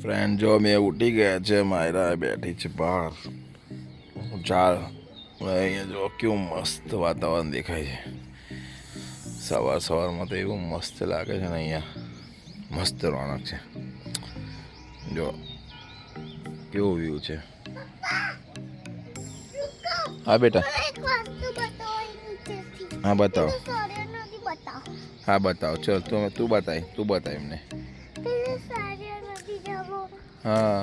Friend જો મેં ઉઠી ગયા છે, માયરા બેઠી છે બહાર ચાલ અહીંયા જો કેવું મસ્ત વાતાવરણ દેખાય છે. સવારમાં તો એવું મસ્ત લાગે છે ને, અહીંયા મસ્ત રોનક છે. જો કેવો વ્યૂ છે. હા બેટા, હા બતાવો, હા બતાવો. ચલ તું બતાય એમને. હા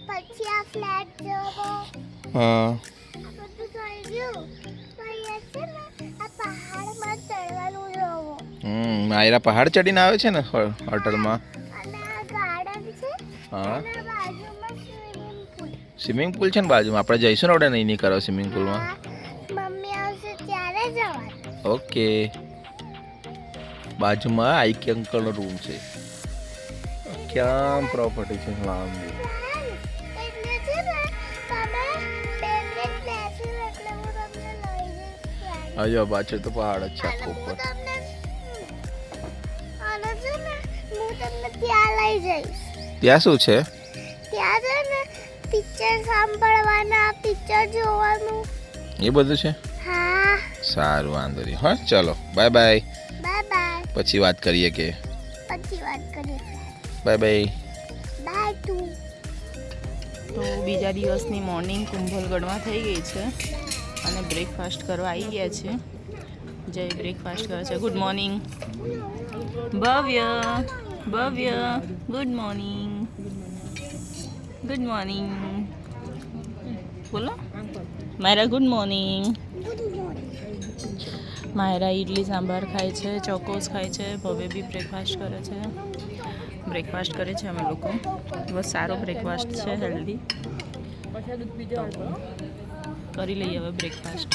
પછી આ ફ્લેટ જોવો. હા બધું થઈ ગયું તો અહીંયા છે ને આ પહાડમાં ચડવાનું જોવો. માયરા પહાડ ચડીને આવે છે ને હોટલમાં. અને આ ગાર્ડન છે. હા અને બાજુમાં સ્વિમિંગ પૂલ. સ્વિમિંગ પુલ છે ને બાજુમાં. આપણે જઈશું ને આપણે નહીં કરો સ્વિમિંગ પુલમાં. મમ્મી આવશે ત્યારે જવાનું. ઓકે. બાજુમાં આઈકી અંકલનો રૂમ છે. ક્યાં પ્રોપર્ટી છે લાંબી. એટલે છે ને તમે 2 મિનિટ બેસી એટલે હું તમને લઈ જઈશ. હજુ પાછળ તો પહાડ જ છે આખો હું ઉપર. તમને અને છે ને હું તમને ત્યાં લઈ જઈશ. ત્યાં શું છે? ત્યાં છે ને પિક્ચર સાંભળવાના, પિક્ચર જોવાનું. એ બધું છે. હા. સારું, વાંધો નહીં. હા ચલો બાય બાય. Bye by. પછી વાત કરીએ કે. પછી વાત કરીએ. Bye bye. Bye too. તો બીજા દિવસની મોર્નિંગ કુંભલગઢમાં થઈ ગઈ છે અને બ્રેકફાસ્ટ કરવા આવી ગયા છે. જય બ્રેકફાસ્ટ કરે છે. Good morning Bhavya. Good morning. બોલો માયરા. Good morning. માયરા ઇડલી સાંભાર ખાય છે, ચોકોસ ખાય છે. ભવ્ય બી બ્રેકફાસ્ટ કરે છે. બ્રેકફાસ્ટ કરે છે અમે લોકો. બસ સારો બ્રેકફાસ્ટ છે, હેલ્ધી. કરી લઈએ હવે બ્રેકફાસ્ટ.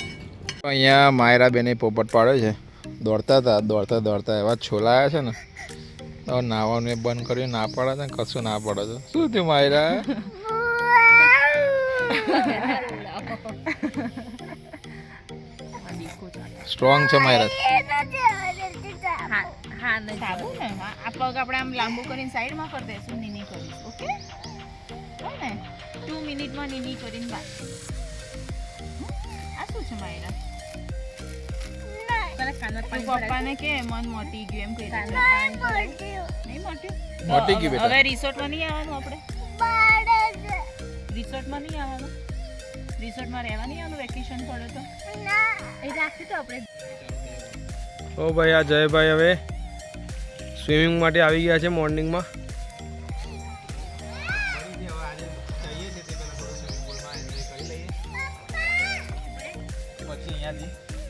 અહીંયા માયરા બેને પોપટ પાડે છે. દોડતા એવા છોલાયા છે ને, તો નાવાનું એ બંધ કર્યું. ના પાડે છે કશું ના પાડે છે. શું થયું માયરા? સ્ટ્રોંગ છે માયરા. હા ને સારું ને. આ પગ આપણે આમ લાંબુ કરીને સાઈડમાં કરી દઈશું. નીની કરીશ. ઓકે હો ને. 2 મિનિટમાં નીની કરીને બાય. આ શું છે માયરા? પપ્પાને કે મન મોટી ગયું એમ કહી દે. નહીં મોટ્યું. મોટી ગઈ બેટા. હવે રિસોર્ટમાં નહીં આવવાનું આપણે. રિસોર્ટમાં નહીં આવવાનું. રિસોર્ટમાં રહેવા નહીં આવવાનું. વેકેશન પડે તો એ રાખી તો આપણે. ઓ ભાઈ, આ જયભાઈ હવે સ્વિમિંગ માટે આવી ગયા છે મોર્નિંગમાં.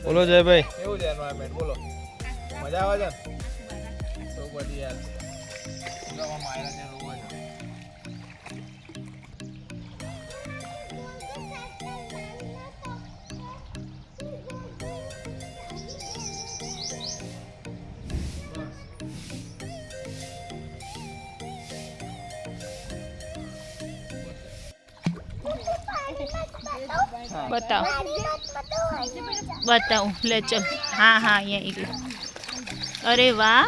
બોલો જયભાઈ. કેવું છે એન્વાયરમેન્ટ? બોલો, મજા આવે છે ને? તો બધી યાર માયરા ત્યાં રોવા છે. બતાવું લે ચલ. હા અહીંયા એકલું. અરે વાહ,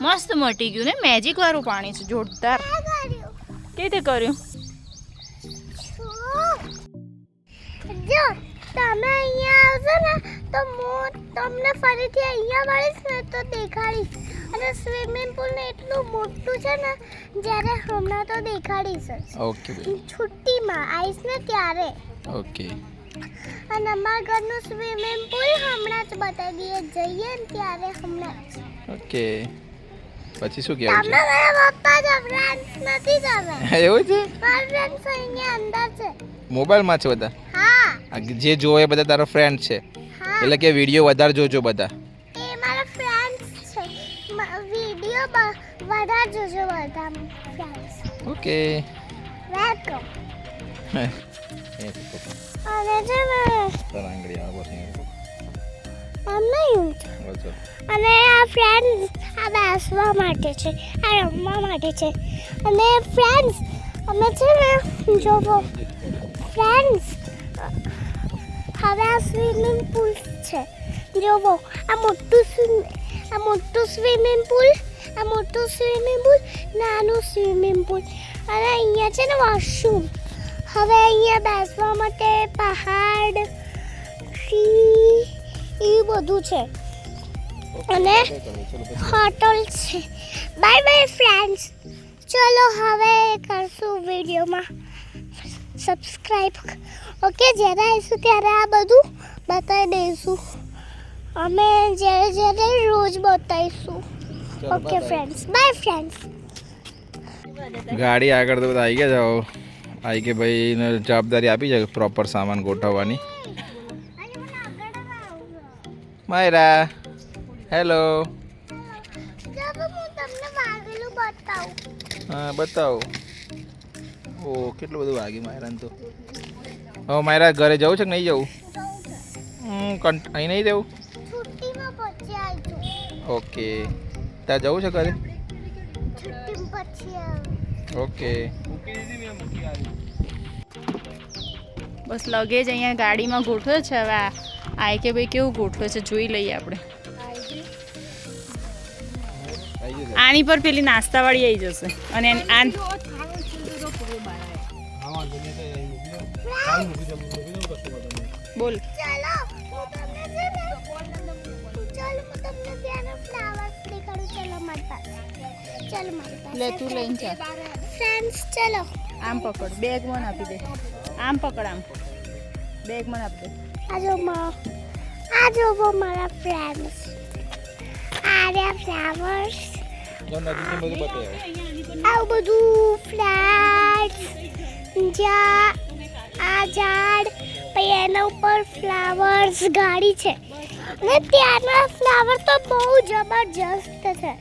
મસ્ત મટી ગયું ને. મેજિક વાળું પાણી છે, જોરદાર. કેવી રીતે કર્યું? જો તમે અહીંયા આવશો ને તો હું તમને ફરીથી અહીંયા મળીશ ને તો દેખાડીશ. અને સ્વિમિંગ પુલ ને એટલું મોટું છે ને, જ્યારે હમણાં તો દેખાડીશ જ. ઓકે છુટ્ટીમાં આવીશ ને ત્યારે. ઓકે. અને અમારા ઘરનું સ્વિમિંગ પુલ હમણાં જ બતાવી દઈએ. જઈએ ને ત્યારે હમણાં જ. ઓકે. પછી શું કહેવું તમે મારા પપ્પા જ ફ્રેન્ડ્સ નથી તમે. છે? એવું છે? મારા ફ્રેન્ડ્સ અહીંયા અંદર છે. મોબાઈલમાં છે બધા? હા જે જોવે બધા તારો ફ્રેન્ડ છે, હા. એટલે કે વિડીયો વધારે જોજો બધા. એ મારા ફ્રેન્ડ્સ છે. વિડીયો વધારે જોજો બધા ફ્રેન્ડ્સ. ઓકે. વેલકમ. એ અને છે ને આંગળી આવે બસ આમ નહીં. અને આ ફ્રેન્ડ્સ આ બેસવા માટે છે, આ રમવા માટે છે. અને ફ્રેન્ડ્સ અમે છે ને જોવો ફ્રેન્ડ્સ હવે આ સ્વિમિંગ પુલ છે. જોવો આ મોટું સ્વિમિંગ પુલ આ મોટું સ્વિમિંગ પુલ, નાનું સ્વિમિંગ પુલ અને અહીંયા છે ને વોશરૂમ. હવે અહીંયા બેસવા માટે પહાડ ટ્રી એવું બધું છે અને હોટલ છે. Bye bye friends. ચલો હવે કરશું વિડીયોમાં સબસ્ક્રાઈબ. ઓકે, જ્યારે આવીશું ત્યારે આ બધું બતાવી દઈશું. અમે જ્યારે રોજ બતાવીશું. Okay friends, by friends. ગાડી આગળ તો બધા આવી ગયા જાઓ. આવી કે ભાઈ એને જવાબદારી આપી છે પ્રોપર સામાન ગોઠવવાની. માયરા હેલો. હું તમને વાગેલું બતાવું. હા બતાવો. ઓ કેટલું બધું વાગ્યું માયરાને તો. હવે માયરા ઘરે જવું છે કે નહીં જવું? અહીં નહીં જવું? છુટ્ટીમાં પછી આવીશું. ઓકે, ત્યાં જવું છે ઘરે? છુટ્ટી પછી આવું. ઓકે. બસ લગેજ અહીંયા ગાડીમાં ગોઠવ્યો છે. હવે આ કે ભાઈ કેવું ગોઠવે છે જોઈ લઈએ આપણે. આની પર પેલી નાસ્તાવાળી આવી જશે અને બોલ. ચાલો હું તમને છે ને ચાલો હું તમને ત્યાંના ફ્લાવર્સ દેખાડું. ચાલો મારી પાસે. ચાલો મારી પાસે. લે તું લઈને જા. ફ્રેન્ડ્સ ચલો. આમ પકડ, બેગ મને આપી દે. આમ પકડ, આમ બેગ મને આપી દે. આ જોવો મારા ફ્રેન્ડ્સ. આ રહ્યા ફ્લાવર્સ. આવું બધું ફ્લેટ્સ. જ્યાં આ ઝાડ પછી એના ઉપર ફ્લાવર્સ ગાડી છે અને ત્યાંના ફ્લાવર તો બહુ જબરજસ્ત છે.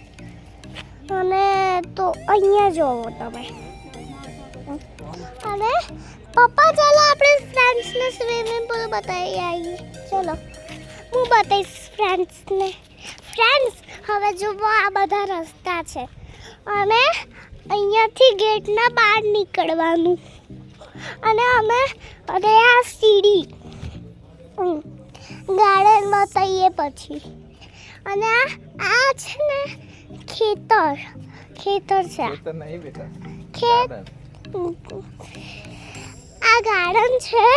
અને તો અહીંયા જોવો તમે. અને પપ્પા ચાલો આપણે ફ્રેન્ડ્સને સ્વિમિંગ પુલ બતાવી આવીએ. ચલો હું બતાવીશ ફ્રેન્ડ્સને. ફ્રેન્ડ્સ હવે જુઓ આ બધા રસ્તા છે અને અહીંયાથી ગેટના બહાર નીકળવાનું અને અમે અને આ સીડી ગાર્ડન બતાવીએ પછી. અને આ છે ને ખેતર છે. ખેત આ ગાર્ડન છે.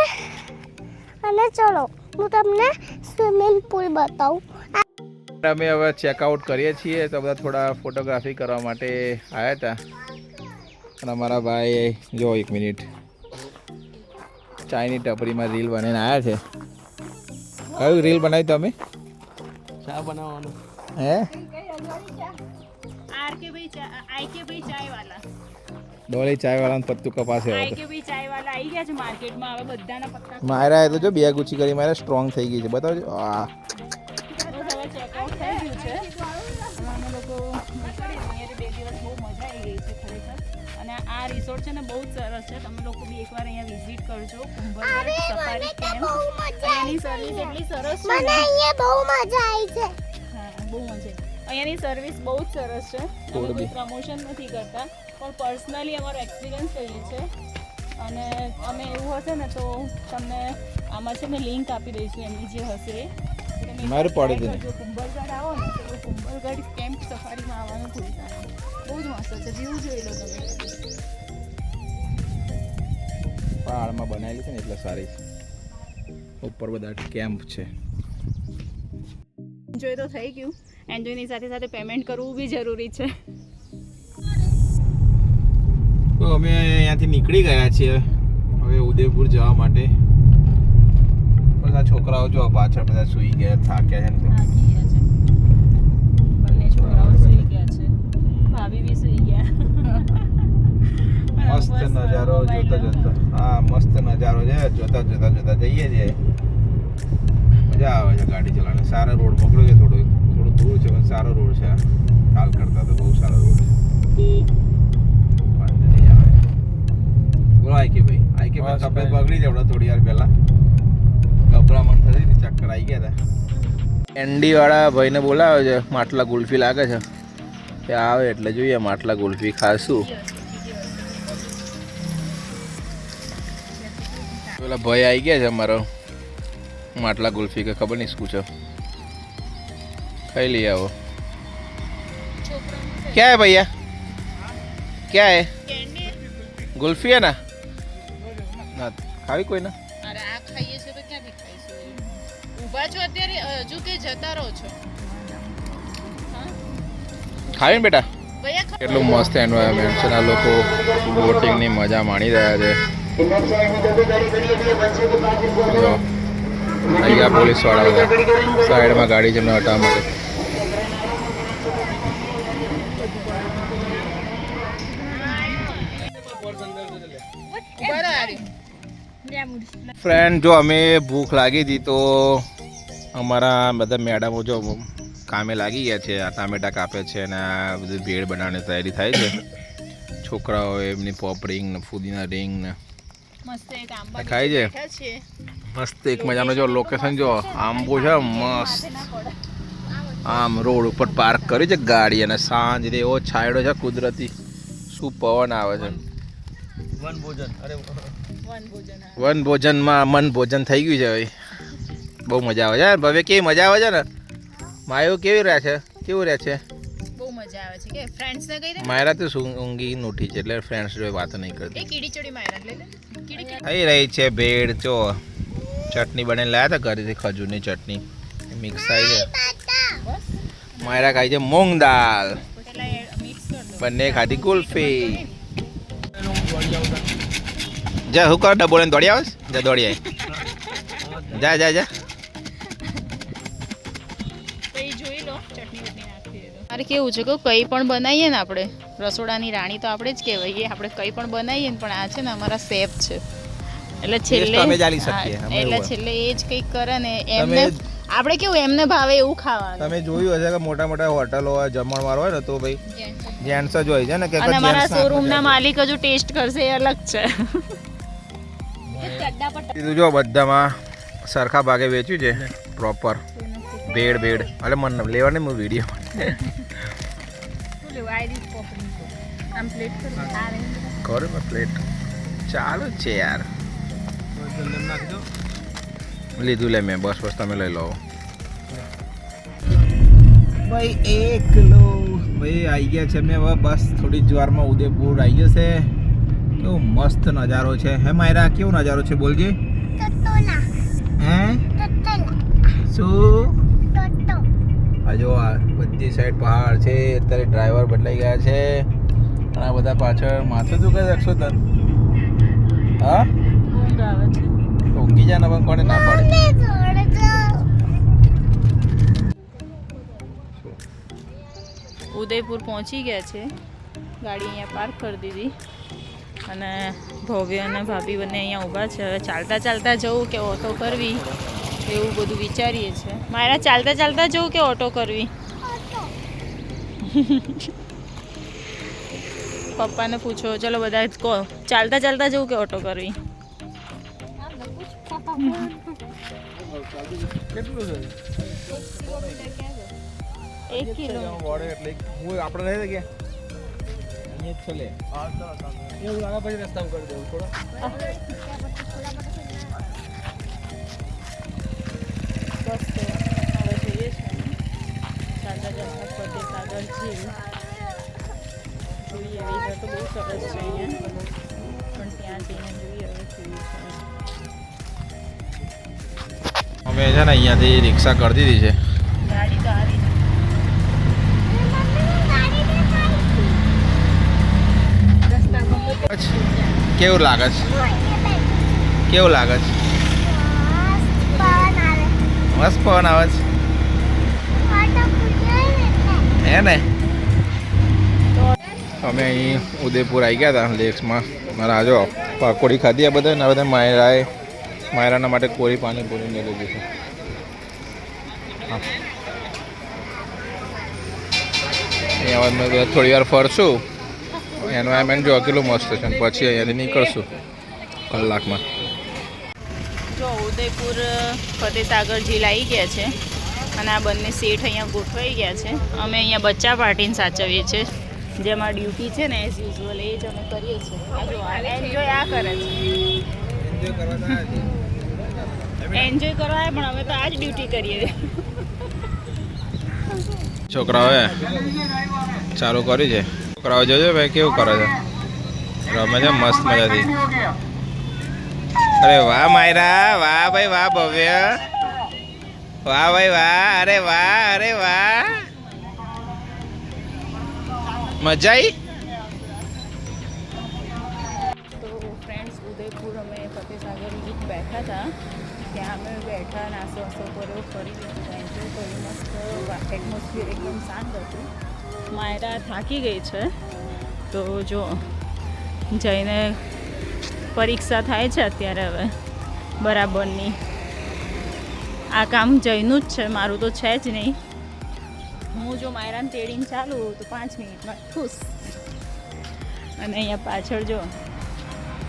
અને ચલો હું તમને સ્વિમિંગ પુલ બતાવું. અમે હવે ચેકઆઉટ કરીએ છીએ તો બધા થોડા ફોટોગ્રાફી કરવા માટે આવ્યા હતા. અને અમારા ભાઈ જો 1 મિનિટ ચાયની ટપરીમાં રીલ બનાવીને આવ્યા છે. કયું રીલ બનાવી તમે? ચા બનાવવાનું. હે ડોલી ચાયવાળાનું પત્તું કપાસે મારા તો જો બે ગુચી કરી મારે સ્ટ્રોંગ થઈ ગઈ છે. બતાવજો. આ અને આ રિસોર્ટ છે ને બહુ જ સરસ છે. તમે લોકો બી એકવાર અહીંયા વિઝિટ કરજો. Kumbhalgarh safari camp. અહીંયાની સર્વિસ એટલી સરસ છે. મને અહીંયા બહુ મજા આવી છે. હા બહુ મજા આવી. અહીંયાની સર્વિસ બહુ જ સરસ છે. અમે કોઈ પ્રમોશન નથી કરતા પણ પર્સનલી અમારો એક્સપિરિયન્સ કહીએ છે. અને અમે એવું હશે ને તો તમને આમાં છે ને લિંક આપી દઈશું એમની જે હશે એ. મારું પાડી દે. જો કુંભલગઢ આવો ને તો કુંભલગઢ કેમ્પ સફારીમાં આવવાનું ભૂલતા નહીં. બહુ જ મસ્ત છે. વ્યૂ જોઈ લો તમે. પહાડમાં બનાવેલી છે ને એટલે સારી છે. ઉપર બધા કેમ્પ છે. એન્જોય તો થઈ ગયું. એન્જોયની સાથે સાથે પેમેન્ટ કરવું બી જરૂરી છે. તો અમે અહીંયાથી નીકળી ગયા છીએ હવે ઉદયપુર જવા માટે. બધા છોકરાઓ જો પાછળ બધા સૂઈ ગયા, થાક્યા છે ને. બંને છોકરાઓ સૂઈ ગયા છે. ભાભી બી સૂઈ ગયા. મસ્ત નજારો જોતા હા મસ્ત નજારો છે. જોતા જઈએ છીએ. મજા આવે છે ગાડી ચલાવવાની. સારો રોડ પકડ્યો છે. થોડું દૂર છે પણ સારો રોડ છે. કાલ કરતા તો બહુ સારો રોડ છે. વાંધો નહીં આવે. બોલો આઈ કે ભાઈ તબિયત બગડી છે હમણાં થોડી વાર પહેલા. ગભરામણ થઈ હતી, ચક્કર આવી ગયા હતા. એન્ડી વાળા ભાઈને બોલાવે છે. માટલા ગુલ્ફી લાગે છે. તે આવે એટલે જોઈએ માટલા ગુલ્ફી ખાશું. પેલા ભાઈ આવી ગયા છે અમારો. માટલા ગુલ્ફી કે ખબર નહીં શું છે. ખાઈ લઈ આવો. છોકરાને क्या है भैया क्या है કેન્ડી गुल्फी है ना ना खावी कोई ना અરે આ ખાઈએ છે તો ક્યાંથી ખાઈશું ઊભા છો અત્યારે હજુ કે જતા રહો છો ખાવી ને બેટા ભૈયા કેટલું મસ્ત એન્વાયરમેન્ટ છે આ લોકો બોટિંગની મજા માણી રહ્યા છે જો અહીંયા પોલીસવાળા બધા સાઈડમાં ગાડી છે એમને હટાવવા માટે ફ્રેન્ડ જો અમે ભૂખ લાગી હતી તો અમારા બધા મેડમો જો કામે લાગી ગયા છે આ ટામેટા કાપે છે અને આ બધું ભેળ બનાવવાની તૈયારી થાય છે છોકરાઓ એમની પોપ રિંગ ને ફુદીના રિંગ ને મસ્ત એક આંબા ખાય છે બેઠા છીએ મસ્ત એક મજાનો જો લોકેશન જો આંબો છે મસ્ત આમ રોડ ઉપર પાર્ક કરી છે ગાડી અને સાંજે એવો છાંયડો છે કુદરતી શું પવન આવે છે વન ભોજન વન ભોજનમાં મન ભોજન થઈ ગયું છે ભાઈ બહુ મજા આવે છે હવે કેવી મજા આવે છે ને માયો કેવી રહે છે કેવું રહે છે બહુ મજા આવે છે કે ફ્રેન્ડ્સ ને કહી દે માયરા તો શું ઊંઘી નોઠી છે એટલે ફ્રેન્ડ્સ જોડે વાત નહીં કરતી એ કીડી ચોડી માયરા લે લે કીડી આવી રહી છે ભેળ જો ચટણી બને લાયા હતા ઘરેથી ખજૂરની ચટણી મિક્સ થાય છે બસ માયરા ખાઈ છે મૂંગ દાળ પેલા મિક્સ કર દો બંને ખાધી ગુલ્ફી જા હું કર ડબોળે દોડી આવે જા દોડી આવે જા જા જા મારે કેવું છે કે કંઈ પણ બનાવીએ ને આપણે રસોડાની રાણી તો આપણે જ કહેવાય આપણે કંઈ પણ બનાવીએ ને પણ આ છે ને અમારા શેફ છે એટલે છેલ્લે અમે ચાલી શકીએ, હા, અમે એટલે એવું. છેલ્લે એ જ કંઈક કરે ને એમને આપણે કેવું એમને ભાવે એવું ખાવાનું તમે જોયું હશે કે મોટા મોટા હોટલો હોય જમણવાર હોય ને તો ભાઈ જેન્ટ્સ જ હોય છે ને કે અને અમારા શોરૂમના માલિક હજુ ટેસ્ટ કરશે એ અલગ છે કીધું જો બધામાં સરખા ભાગે વેચ્યું છે પ્રોપર ભેડ ભેડ અરે મને લેવાની હું વિડીયો કરો ને પ્લેટ ચાલુ જ છે યાર લીધું લે મેં બસ બસ તમે લઈ લો ભાઈ એક કિલો ભાઈ આવી ગયા છે મેં હવે બસ થોડી જ વારમાં ઉદયપુર આવી જશે કેવો મસ્ત નજારો છે હે માયરા કેવો નજારો છે બોલજે હે શું આ જો આ બધી સાઈડ પહાડ છે અત્યારે ડ્રાઈવર બદલાઈ ગયા છે આ બધા પાછળ માથું દુખે છે અક્ષોતન હા ઊંઘ આવે છે ઊંઘી જા ને પણ કોને ના પાડે ઉદયપુર પહોંચી ગયા છે ગાડી અહીંયા પાર્ક કરી દીધી અને ભવ્ય અને ભાભી બંને અહીંયા ઊભા છે હવે ચાલતા ચાલતા જવું કે ઓટો કરવી એવું બધું વિચારીએ છીએ મારા ચાલતા ચાલતા જવું કે ઓટો કરવી પપ્પાને પૂછો ચલો બધા જ કહો ચાલતા ચાલતા જવું કે ઓટો કરવી કેટલું છે 1 કિલો વડે એટલે હું આપણે નહીં ગયા અહીંયા જ છેલ્લે એવું લાગે પછી રસ્તામાં કરી દેવું થોડો બસ તો હવે જઈએ છીએ ચાલતા ચાલતા પ્રદેશ આગળ છીએ જોઈએ વેધર તો બહુ સરસ છે અહીંયા પણ ત્યાં જઈને જોઈએ હવે કેવું છે અમે છે ને અહીંયાથી રિક્ષા કરી દીધી છે ગાડી તો આવી કેવું લાગે છે કેવું લાગે છે મસ્ત પવન આવે છે હે ને અમે અહીં ઉદયપુર આવી ગયા હતા લેક્સમાં મારા જો પકોડી ખાધી આ બધા ને બધા માયરાના માટે કોરી પાણીપુરી ને લીધી છે હા. અહીંયા અમે બધા થોડી વાર ફરશું એન્વાયરમેન્ટ જો કેટલું મસ્ત છે અને પછી અહીંયાથી નીકળશું કલાકમાં જો ઉદયપુર ફતેસાગર ઝીલ આવી ગયા છે અને આ બંને સેઠ અહીંયા ગોઠવાઈ ગયા છે અમે અહીંયા બચ્ચા પાર્ટીને સાચવીએ છીએ જેમાં ડ્યુટી છે ને એઝ યુઝ્યુઅલ એ જ અમે કરીએ છીએ આ જો એન્જોય આ કરે છે એન્જોય કરવા પણ અમે તો આ જ ડ્યુટી કરીએ છોકરાઓએ ચાલુ કર્યું છે. છોકરાઓ જોજો ભાઈ કેવું કરે છે, રમે છે મસ્ત મજાથી. અરે વાહ માયરા, વાહ ભાઈ વાહ ભવ્ય, વાહ ભાઈ વાહ, અરે વાહ, અરે વાહ, મજા આવી. તો ફ્રેન્ડ્સ ઉદયપુર અમે ફતેસાગર બીચ બેઠા હતા. ત્યાં અમે બેઠા, નાસ્તો વાસ્તો કર્યો, ફરી એન્જોય કર્યું. મસ્ત એટમોસ્ફિયર એકદમ શાંત હતું. માયરા થાકી ગઈ છે, તો જો જઈને પરીક્ષા થાય છે અત્યારે હવે બરાબરની. આ કામ જઈનું જ છે, મારું તો છે જ નહીં. હું જો માયરાને તેડીને ચાલું તો 5 મિનિટમાં ખુશ. અને અહીંયા પાછળ જો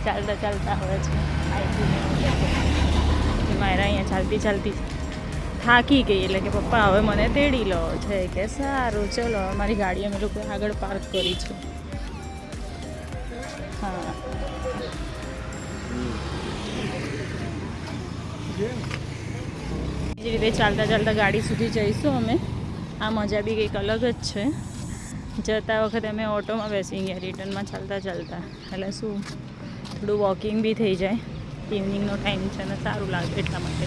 ચાલતા ચાલતા હવે છે માયરા અહીંયા ચાલતી ચાલતી થાકી ગઈ. એટલે કે પપ્પા હવે મને તેડી લો છે કે સારું ચલો. મારી ગાડી અમે લોકો આગળ પાર્ક કરી છે. હા, એ રીતે ચાલતા ચાલતા ગાડી સુધી જઈશું અમે. આ મજા બી કંઈક અલગ જ છે. જતા વખતે અમે ઓટોમાં બેસી ગયા, રિટર્નમાં ચાલતા ચાલતા. એટલે શું થોડું વોકિંગ બી થઈ જાય. ઇવનિંગનો ટાઈમ છે ને સારું લાગે એટલા માટે.